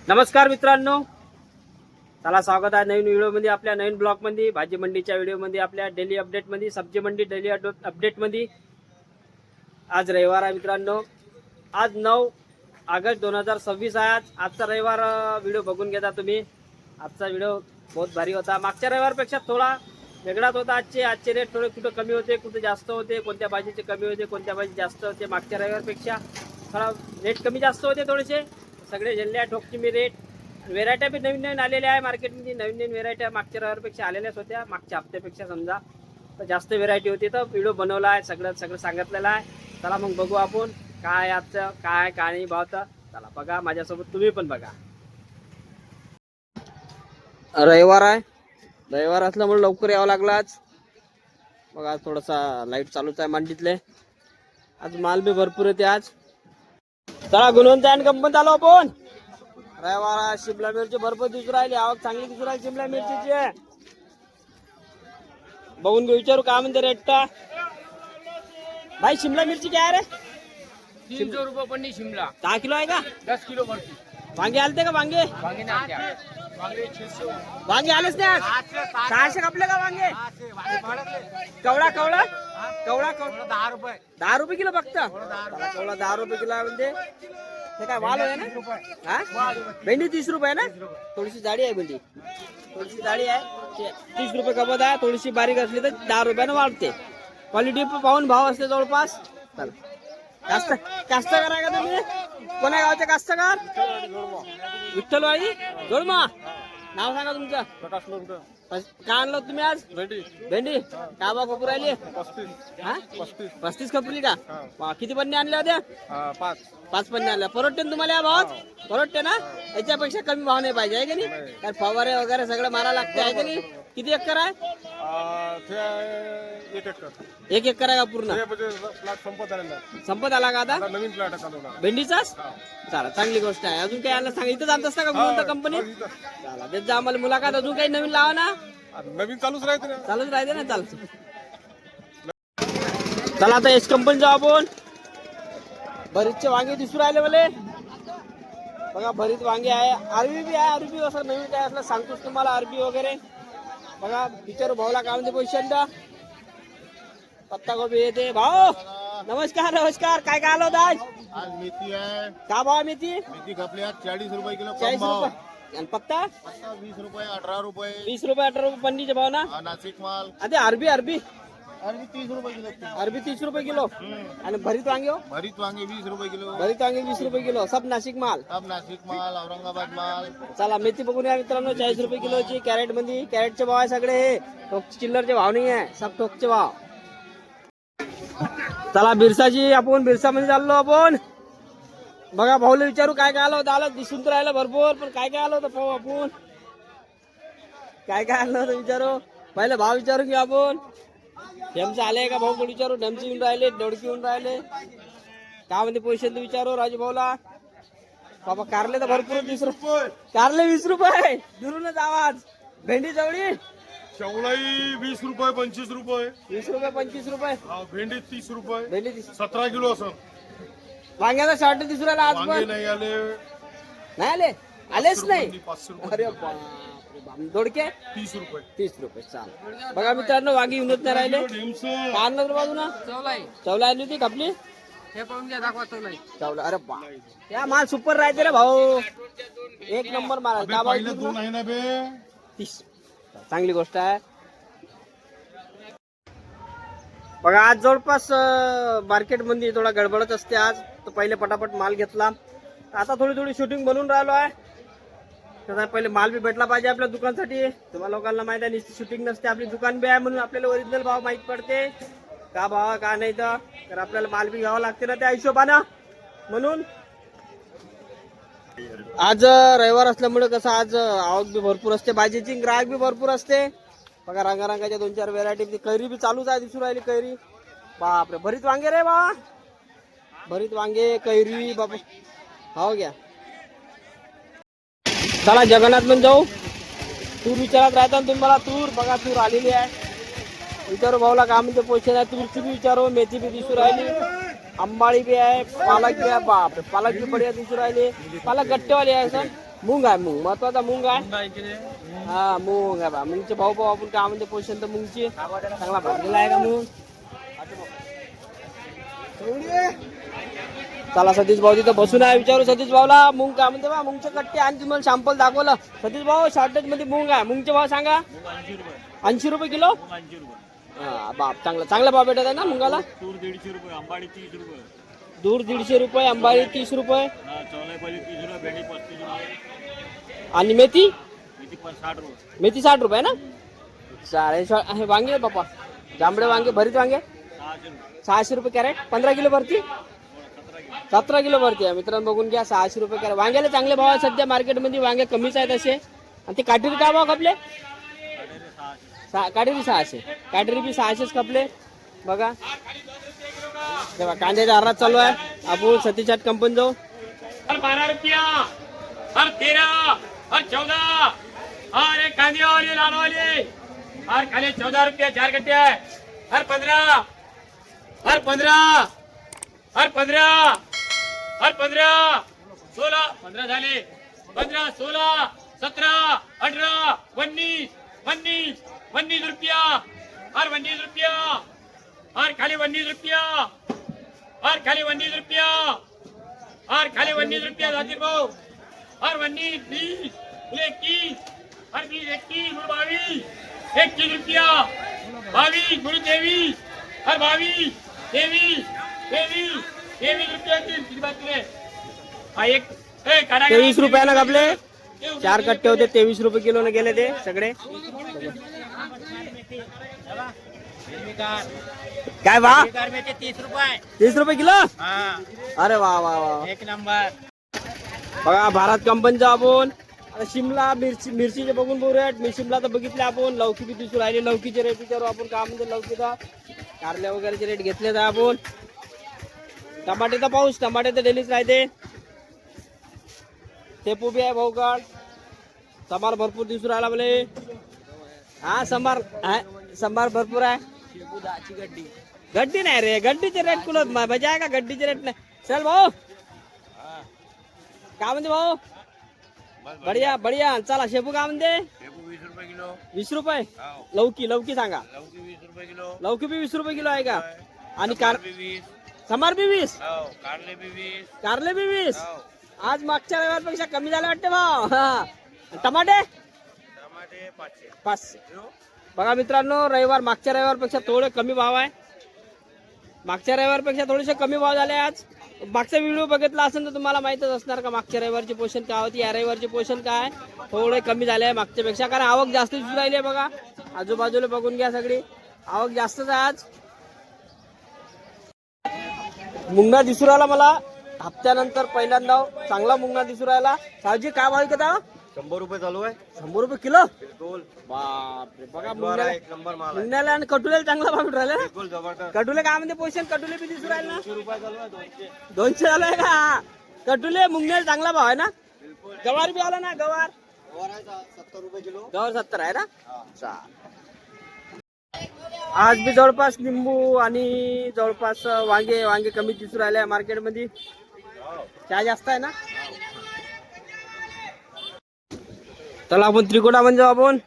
नमस्कार मित्रांनो, चला स्वागत आहे नवीन व्हिडिओमध्ये, आपल्या नवीन ब्लॉगमध्ये, भाजी मंडीच्या व्हिडिओमध्ये, आपल्या डेली अपडेटमध्ये, सब्जी मंडी डेली अपडेटमध्ये। आज रविवार आहे मित्रांनो, आज 9 ऑगस्ट 2026 आहे। आजचा रविवार व्हिडिओ बघून घेता तुम्ही। आजचा व्हिडिओ बहुत भारी होता, मागच्या रविवारपेक्षा थोडा वेगळाच होता। आजचे रेट थोडे कुठं कमी होते, कुठं जास्त होते, कोणत्या भाजीचे कमी होते, कोणत्या भाजी जास्त होते। मागच्या रविवारपेक्षा थोडा रेट कमी जास्त होते थोडेसे, सगळे जिल्ह्यात ठोकची मी रेट। व्हेरायट्या बी नवीन नवीन आलेल्या आहे मार्केटमध्ये, नवीन नवीन व्हेरायट्या मागच्या रविवारपेक्षा आलेल्याच होत्या। मागच्या हप्त्यापेक्षा समजा तर जास्त व्हेरायटी होती, तर व्हिडिओ बनवला आहे, सगळं सांगितलेलं आहे। चला मग बघू आपण काय आजचं काय नाही भाव। तर चला बघा, माझ्यासोबत तुम्ही पण बघा। रविवार आहे, रविवार असल्यामुळे लवकर यावं लागलं आज। बघा आज थोडासा लाईट चालूच आहे मंडीतले, आज माल बी भरपूर येते आज। चला गुणवंत आणि कंपनीत आलो आपण। रविवार शिमला मिरची भरपूर दिसून राहिली, आवक चांगली दिसून राहिली शिमला मिरचीची। बघून घेऊ, विचारू काय म्हणते रेट का भाई? शिमला मिरची काय रे? 300 रुपये पन्नी शिमला। 10 किलो आहे का? 10 किलो भरती। वांगे आलते का? वांगे वांगे नाही द्या। वांगे 600। वांगे आलेच नाही आज? 600 कापले का वांगे? कवळा कवळा कवळा कवळा 10 रुपये। 10 रुपये किलो फक्त? कवळा 10 रुपये किलो म्हणजे हे काय वाल आहे ना? हा, भेंडी 30 रुपये ना? थोडीशी जाडी आहे भेंडी, थोडीशी जाडी आहे, 30 रुपये कपत आहे। थोडीशी बारीक असली तर 10 रुपयानं वाढते। क्वालिटी पाहून भाव असते जवळपास। चल कास्तकार आहे का तुम्ही? कोण्या गावचे कास्तकार? विठ्ठलवाडी जोडमा। नाव सांगा तुमचं? प्रकाश लोणकर। काय आणलं तुम्ही आज? भेंडी भेंडी काय भाव खपू राहिली? 35 खपली का? वा, किती पन्ने आणल्या होत्या? 5 पन्ने आणल्या। परवडते ना तुम्हाला या भावात? परवडते ना? याच्यापेक्षा कमी भाव नाही पाहिजे आहे की नाही? कारण फवारे वगैरे सगळं मारा लागते आहे की नाही? किती एकर आहे? 1 एकर। 1 एकर आहे का पूर्ण? प्लॉट संपत आला का आता? नवीन प्लॉट आहे भेंडीचाच? चला चांगली गोष्ट आहे। अजून काही आणलं सांगा, इथं आणत असता का गुणवंत कंपनीत? चला देत जा आम्हाला मुलाखत। अजून काही नवीन लावा ना, नवीन चालूच राहते ना। चालूच राहते ना, चालत। चला आता एस कंपनी जाऊ आपण। भरीतचे वांगे दिसू राहिले मला, बघा भरीत वांगे आहे। अरबी बी आहे, अरबी असं नवीन काय असलं सांगतोच तुम्हाला, अरबी वगैरे बघा। विचारू भाऊला काय म्हणते पैशांचा? पत्ता गोबी येते भाऊ। नमस्कार नमस्कार, काय काय आलं होतं आज? आज मेथी आहे। का भाव मेथी? मेथी खपली आज 40 रुपये किलो। 40 रुपये। आणि पत्ता? पत्ता 20 रुपये, 18 रुपये। 20 रुपये 18 रुपये पन्नीचे भाव ना? नाशिक माल अरे अरबी अरबी अरबी 30 रुपये किलो। अरबी 30 रुपये किलो। आणि भरीत वांगे हो? भरीत वांगे 20 रुपये किलो। भरीत वांगे 20 रुपये किलो, सब नाशिक माल। अब नाशिक माल, औरंगाबाद माल। चला मेथी बघून या मित्रांनो, 40 रुपये किलोची कॅरेट मध्ये। कॅरेटचे भाव आहे सगळे, हे ठोक चिल्लरचे भाव नाही आहे, सब ठोकचे भाव। चला बिरसाची आपण बिरसा मध्ये चाललो आपण। बघा भाऊला विचारू काय काय आलं होतं। आलं दिसून तर राहिलं भरपूर, पण काय काय आलं होतं पाहू आपण। काय काय आलं होतं विचारू, पहिले भाव विचारू की आपण। ढेमचे आले का भाऊ? कोण विचारू? ढेमचे येऊन राहिले, दोडकी येऊन राहिले, काय म्हणते पैसे तर विचारू राजू भाऊला। बाबा कारले तर भरपूर 20 रुपये, कारले 20 रुपये दुरूनच आवाज। भेंडी चवळी चवळाई 20 रुपये, 25 रुपये, 20 रुपये 25 रुपये। भेंडी 30 रुपये, भेंडी 30। 17 किलो असं। वांग्याचा शॉर्ट दिसू राहिला आज वांगे पण? नाही आले, नाही आले, आलेच नाही। 500 रुपये। अरे बापरे बाप, दोडके 30 रुपये। 30 रुपये। चाल बघा मित्रांनो, वांगी येऊनच नाही राहिले। ढेमचं काय आणलं बाजूना? चवलाई चवला आली होती कापली? हे पाहून घ्या, दाखवा चवलाई। चवला, अरे बा, या माल सुपर राहते रे भाऊ, एक नंबर माल। अबे का भाऊ पहिलं 2 आहे ना बे। 30, चांगली गोष्ट आहे। बघा आज जवळपास मार्केटमध्ये थोडा गडबडच असते आज, तर पहिले पटापट माल घेतला। आता थोडी थोडी शूटिंग बनवून राहिलो आहे, तर पहिले माल बी भेटला पाहिजे आपल्या दुकानसाठी। तुम्हाला लोकांना माहिती आहे, नुसती शूटिंग नसते, आपली दुकान बी आहे, म्हणून आपल्याला ओरिजिनल भाव माहीत पडते का भाव का नाही। तर आपल्याला माल बी घ्यावा लागते ना त्या हिशोबानं, म्हणून आज रविवार असल्यामुळे कसं आज आवक बी भरपूर असते भाजीची, ग्राहक बी भरपूर असते। बघा रंगारंगाच्या 2-4 व्हेरायटी, कैरी बी चालूच आहे, दिसू राहिली कैरी। बापरे भरीत वांगे रे बा, भरीत वांगे कैरी बाप, हो घ्या। चला जगन्नाथ मध्ये जाऊ। तूर विचारत राहता तुम्ही मला, तूर बघा तूर आलेली आहे। विचारू भाऊला काय म्हणते पैसे नाही, तुरची बी विचारू, मेथी बी दिसू राहिली, अंबाळी बी आहे, पालक बी आहे। बापरे पालक बी बढिया दिसू राहिली, पालक गट्टेवाली आहे सर। मूंग आहे, मूंग महत्वाचा मूंग आहे. हा मूंग आहे बा. मूंगचे भाऊ भाऊ आपण काय म्हणते पोषण तर मूंगची चांगला भाव दिला आहे का मूंग. चला सतीश भाऊ तिथं बसून आहे, विचारू सतीश भाऊला मूंग काय म्हणते बा. मूंगचे कट्टे आणि तुम्हाला सॅम्पल दाखवलं. सतीश भाऊ शॉर्टेज मध्ये मूंग आहे, मूंगचे भाव सांगा. 80 रुपये किलो. हा बाप, चांगला चांगला भाव भेटत आहे ना मुंगाला. तूर 150 रुपये, अंबाडी 30 रुपये, दूर 150 रुपये, अंबाडी 30 रुपये चौलाईपल्ली 30 रुपये, भेंडी 35 रुपये, आणि मेथी मेथी पण 60 रुपये, मेथी 60 रुपये ना. हे वांगे आहे बापा, जांभळे वांगे, भरीत वांगे 600 रुपये, 600 रुपये कॅरेट. 15 किलो भरती, 17 किलो भरती आहे मित्रांनो. बघून घ्या 600 रुपये कॅरेट. वांग्याला चांगले भाव आहे सध्या मार्केटमध्ये, वांगे कमीच आहेत असे. आणि ते काटेरी काय भाव खपले. काटेरी 600, काटेरी बी 600 खपले बघा. तेव्हा कांद्याचा आरात चालू आहे. आपण सतीश कंपनी जाऊ. हर 12 रुपया, हर 13, हर 14, हर एक कांदे वाले लाल वाले, हर खाली 14 रुपया 4 कट्टे आहे. हर 15, हर 15, हर 15, हर 15, 16, 15 झाले. 15, 16, 17, 18, 19, 19 रुपया, हर 19 रुपया, हर खाली 19 रुपया, हर खाली 19 रुपया, हर खाली 19 रुपया जातील भाऊ. हर 19, 20, 21, हर 20, 21, 22, 21 रुपया, 22, 23, हर 22, 23, 23 रुपया किती बात रे. हा एक 23 रुपयाला कापले. 4 कट्टे होते, 23 रुपये किलो ने गेले ते सगळे. काय भाव. 30 रुपये किलो. अरे वा वा वा, एक नंबर. बघा भारत कंपनीचा आपण. आता शिमला मिरचीचे बघून बोलू रेट. मी शिमला तर बघितले आपण. लौकी बी दिसू राहिले, लौकीचे रेट विचारू आपण काय म्हणजे लौकीचा. कारल्या वगैरेचे रेट घेतले तर आपण. टमाटे तर पाऊस, टमाटे तर डेलीच राहते. शेपू बी आहे भाऊ काढ. संभार भरपूर दिसू राहिला बोले. हा संभार भरपूर आहे. गड्डी नाही रे, गड्डीचे रेट कुठं मजा आहे का. गड्डीचे रेट नाही. चल भाऊ काय म्हणते भाऊ. बढिया बढिया. चला शेपू काय म्हणते. 20 रुपये किलो, 20 रुपये. लौकी सांगा. लौकी 20 रुपये किलो, लौकी बी 20 रुपये किलो आहे का. आणि कारले 20, संभार बी 20, कारले बी 20, कारले बी 20. आज मागच्या रविवारपेक्षा कमी झाले वाटते भाव. हा टमाटे टमाटे 500, 500. बघा मित्रांनो, रविवार मागच्या रविवारपेक्षा थोडे कमी भाव आहे. मागच्या रविवारपेक्षा थोडेसे कमी भाव झाले आज. मागचा व्हिडिओ बघितला असेल तर तुम्हाला माहितच असणार का मागच्या रविवारची पोषण काय होती, या रविवारची पोषण काय. थोडे कमी झाले आहे मागच्या पेक्षा, कारण आवक जास्त दिसून राहिली आहे. बघा आजूबाजूला बघून घ्या, सगळी आवक जास्तच आहे आज. मुंगा दिसू राहिला मला हप्त्यानंतर पहिल्यांदा चांगला मुंगा दिसू राहिला. सावजी काय भाव विकत आहे. 100 रुपये चालू आहे. 100 रुपये किलो. बिलकुल बापरे. बघा मुंगाला एक नंबर माल आहे. मुंग्याला आणि कटुल्याला चांगला भाव राहिला. बिलकुल जबरदस्त. कटुले काय म्हणते पोषण. कटुले बी दिसू राहिले ना. 200 रुपये चालू आहे. 200, 200 झालं आहे का. कटुले मुंग्याला चांगला भाव आहे ना. बिलकुल. गवार बी आला ना. गवार वर आहे 70 रुपये किलो. गवार 70 आहे ना. चाल. आज बी जवळपास लिंबू आणि जवळपास वांगे कमी दिसू राहिले मार्केटमध्ये. चहा जास्त आहे ना. चला आपण त्रिकोटामध्ये जाऊ. आपण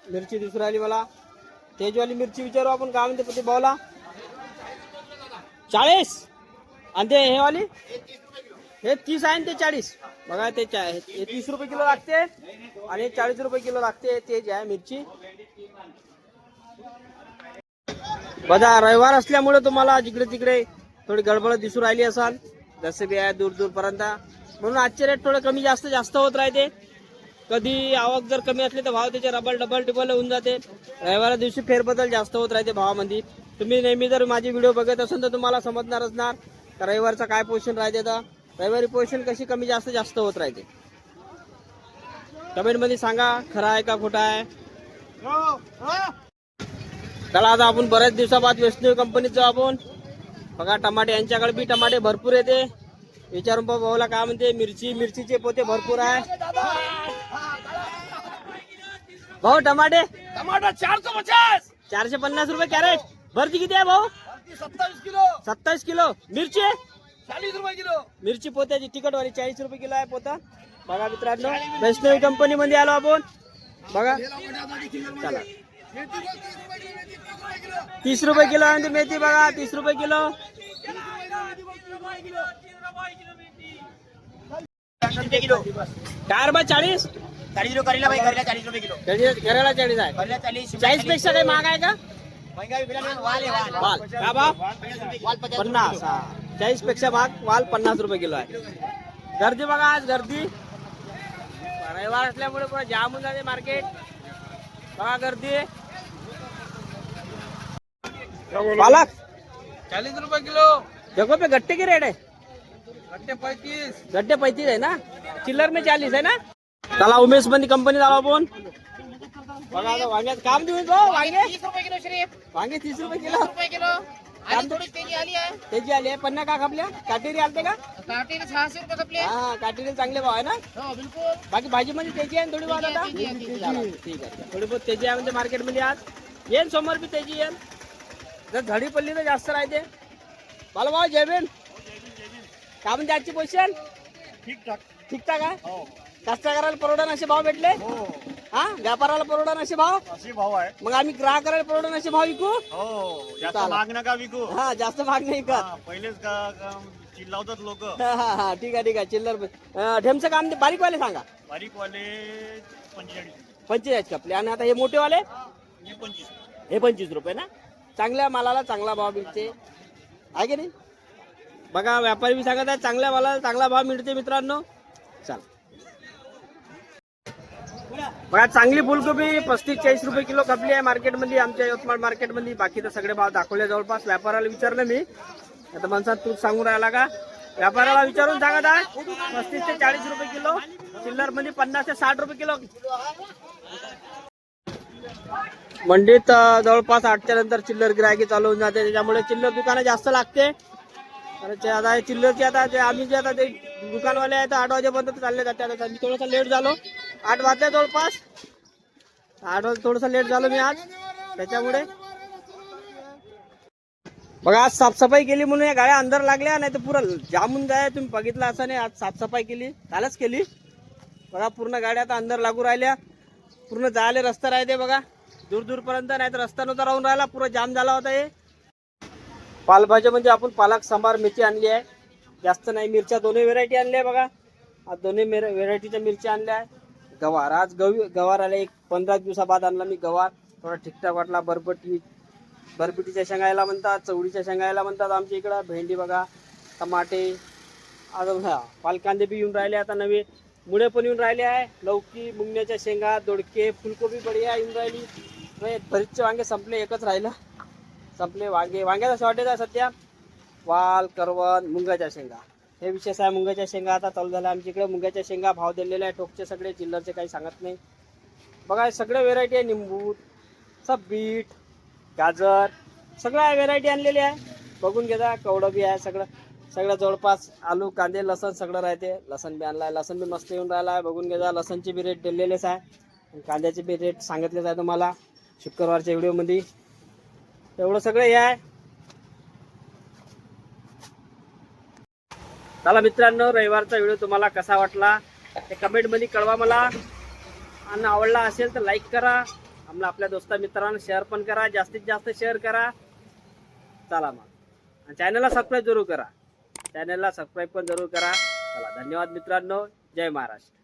मिरची दिसू राहिली मला. तेजवाली मिरची विचारू आपण काय म्हणते पती भावला. 40. आणि ते हे वाली हे 30 आहे आणि ते 40. बघा ते हे 30 रुपये किलो लागते आणि 40 रुपये किलो लागते. ते जे आहे मिरची. बघा रविवार असल्यामुळे तुम्हाला जिकडे तिकडे थोडी गडबड दिसू राहिली असाल. जसे बी आहे दूर पर्यंत, म्हणून आजचे रेट थोडे कमी जास्त होत राहते. कधी आवक जर कमी असली तर भाव त्याचे डबल टिबल होऊन जाते. रविवार दिवशी फेरबदल जास्त होत राहते भावामध्ये. तुम्ही नेहमी जर माझी व्हिडिओ बघत असाल तर तुम्हाला समजणार असणार तर रविवारचं काय पोझिशन राहते. तर रविवारी पोझिशन कशी कमी जास्त होत राहते. कमेंट मध्ये सांगा खरं आहे का खोटा आहे. चला आता आपण बऱ्याच दिवसाबाद वैष्णवी कंपनीत जाऊ आपण. बघा टमाटे यांच्याकडे बी टमाटे भरपूर येते. विचारून भाऊला काय म्हणते. मिरचीचे पोते भरपूर आहे. भाऊ टमाटे 450, 450 रुपये कॅरेट. भरती किती आहे भाऊ. 27 किलो. 27 किलो. मिरची मिरची पोत्याची तिखटवाली 40 रुपये किलो आहे पोता. बघा मित्रांनो, वैष्णवी कंपनी मध्ये आलो आपण. बघा चला, 30 रुपये किलो आहे मेथी. बघा 30 रुपये किलो. कार बा 40 40 करेला भाई, करेला 40 रुपये किलो. घराला 40 आहे. करेला 40. 40 पेक्षा काही महाग आहे का? महंगाई बिला वाल आहे वाल. वाल का भाव? वाल 50 50. 40 पेक्षा महाग वाल 50 रुपये किलो आहे. गर्दी बघा, आज गर्दी रविवार असल्यामुळे पुढे जाम होऊन जाते मार्केट. बघा गर्दी. पालक 40 रुपये किलो. देखो पे गट्टे की रेट है. गट्टे 35. गड्डे 35 है ना, चिल्लर में 40 है ना. चला उमेश बंदी कंपनी झाला आपण. बघा आता वांग्यात काम देऊ वांगे. 30 रुपये किलो श्री. वांगे 30 रुपये किलो. रुपये किलो. आणि थोडी तेजी आली आहे. त्याची आली आहे. पन्ना का खपल्या काटेरी आलते का? काटेला 600 रुपये कपले. हा काटेरी चांगले भाव आहे ना. हो बिलकुल. बाकी भाजी मध्ये तेजी आहे थोडी. आता तेजी आहे. ठीक आहे, थोडी बहुत तेजी आहे म्हणजे मार्केट मध्ये आज येईल. समोर बी तेजी येईल. जर झाडी पडली तर जास्त राहते. मला भाऊ जयबीन का म्हणजे आजची पोझिशन ठीकठाक आहे. कास्तकाराला परवडण असे भाव भेटले. हा व्यापाराला परवडण असे भाव. असे भाव आहे. मग आम्ही ग्राहकाला परवडण असे भाव विकू. हो, जास्त चालेल. माग नका विकू. हा जास्त भाग नाही का. पहिलेच चिल्लावतात लोक. हा ठीक आहे चिल्लर. ढेमचं काम ते बारीकवाले सांगा. बारीक वाले 45. 45 कपले. आणि आता हे मोठेवाले हे 25. हे 25 रुपये ना. चांगल्या मालाला चांगला भाव मिळते आहे की नाही. बघा व्यापारी बी सांगत आहे चांगल्या मालाला चांगला भाव मिळते मित्रांनो. चल बघा, चांगली फुलकोबी 35-40 रुपये किलो खपली आहे मार्केटमध्ये, आमच्या यवतमाळ मार्केटमध्ये. बाकी तर सगळे भाव दाखवले जवळपास. व्यापाराला विचारलं मी, आता माणसात तूच सांगून राहिला का. व्यापाराला विचारून सांगत आहे 35 ते 40 रुपये किलो. चिल्लर मध्ये 50 ते 60 रुपये किलो. मंडीत जवळपास 8च्या नंतर चिल्लर गिरायकी चालू होऊन जाते. त्याच्यामुळे चिल्लर दुकानं जास्त लागते. तर आता चिल्लरची आता ते आम्ही जे आता ते दुकानवाले आहेत 8 वाजेपर्यंत चालले जाते. आता मी थोडंसं लेट झालो. 8 वाजले जवळपास. 8 वाजता थोडंसं लेट झालो मी आज, त्याच्यामुळे. बघा आज साफसफाई केली म्हणून या गाड्या अंदर लागल्या, नाही तर पुरं जामून जाय. तुम्ही बघितलं असं नाही. आज साफसफाई केली, कालच केली. बघा पूर्ण गाड्या आता अंदर लागू राहिल्या. पूर्ण जायला रस्ता राहते बघा दूर दूरपर्यंत, नाही तर रस्ता नव्हता राहून राहिला. पुरा जाम झाला होता. हे पालभाज्या म्हणजे आपण पालक, सांबार, मेथी आणली आहे. जास्त नाही. मिरच्या दोन्ही व्हेरायटी आणल्या आहे बघा. आज दोन्ही व्हेरायटीच्या मिरच्या आणल्या आहे. गवार आज गवार आले. 15 दिवसाबाद आणला मी गवार. थोडा ठीकठाक वाटला. बरबटीच्या शेंगायला म्हणतात, चवळीच्या शेंगायला म्हणतात आमच्या इकडं. भेंडी बघा, टमाटे, अजून पालकांदे बी येऊन राहिले आता नवे. मुळे पण येऊन राहिले आहे. लौकी, मुंगण्याच्या शेंगा, दोडके, फुलकोबी बढिया येऊन राहिली. भरीतचे वांगे संपले, एकच राहिलं. संपले वांग्याचा शॉर्टेज आहे सध्या. वाल, करवंद, मुंगाच्या शेंगा हे विशेष आहे. मुंगाच्या शेंगा आता चालू झाल्या आमच्या इकडे. मुंगाच्या शेंगा भाव दिलेले आहे ठोकचे सगळे. चिल्लरचे काही सांगत नाही. बघा सगळे व्हेरायटी आहे. निंबू, सब बीट, गाजर, सगळ्या व्हेरायटी आणलेली आहे. बघून घेता. कवडं बी आहे. सगळं जवळपास. आलू, कांदे, लसण सगळं राहते. लसण बी आणला आहे. लसण बी मस्त येऊन राहिला आहे. बघून घेता. लसणचे बी रेट दिलेलेच आहे. कांद्याचे बी रेट सांगितलेच आहे तुम्हाला शुक्रवारच्या व्हिडिओमध्ये. एवढं सगळं हे आहे. चला मित्रांनो, रविवारचा व्हिडिओ तुम्हाला कसा वाटला ते कमेंटमध्ये कळवा मला. आणि आवडला असेल तर लाईक करा. आम्हाला आपल्या दोस्ता मित्रांना शेअर पण करा. जास्तीत जास्त शेअर करा. चला मग, आणि चॅनलला सबस्क्राईब जरूर करा. चॅनलला सबस्क्राईब पण जरूर करा. चला धन्यवाद मित्रांनो. जय महाराष्ट्र.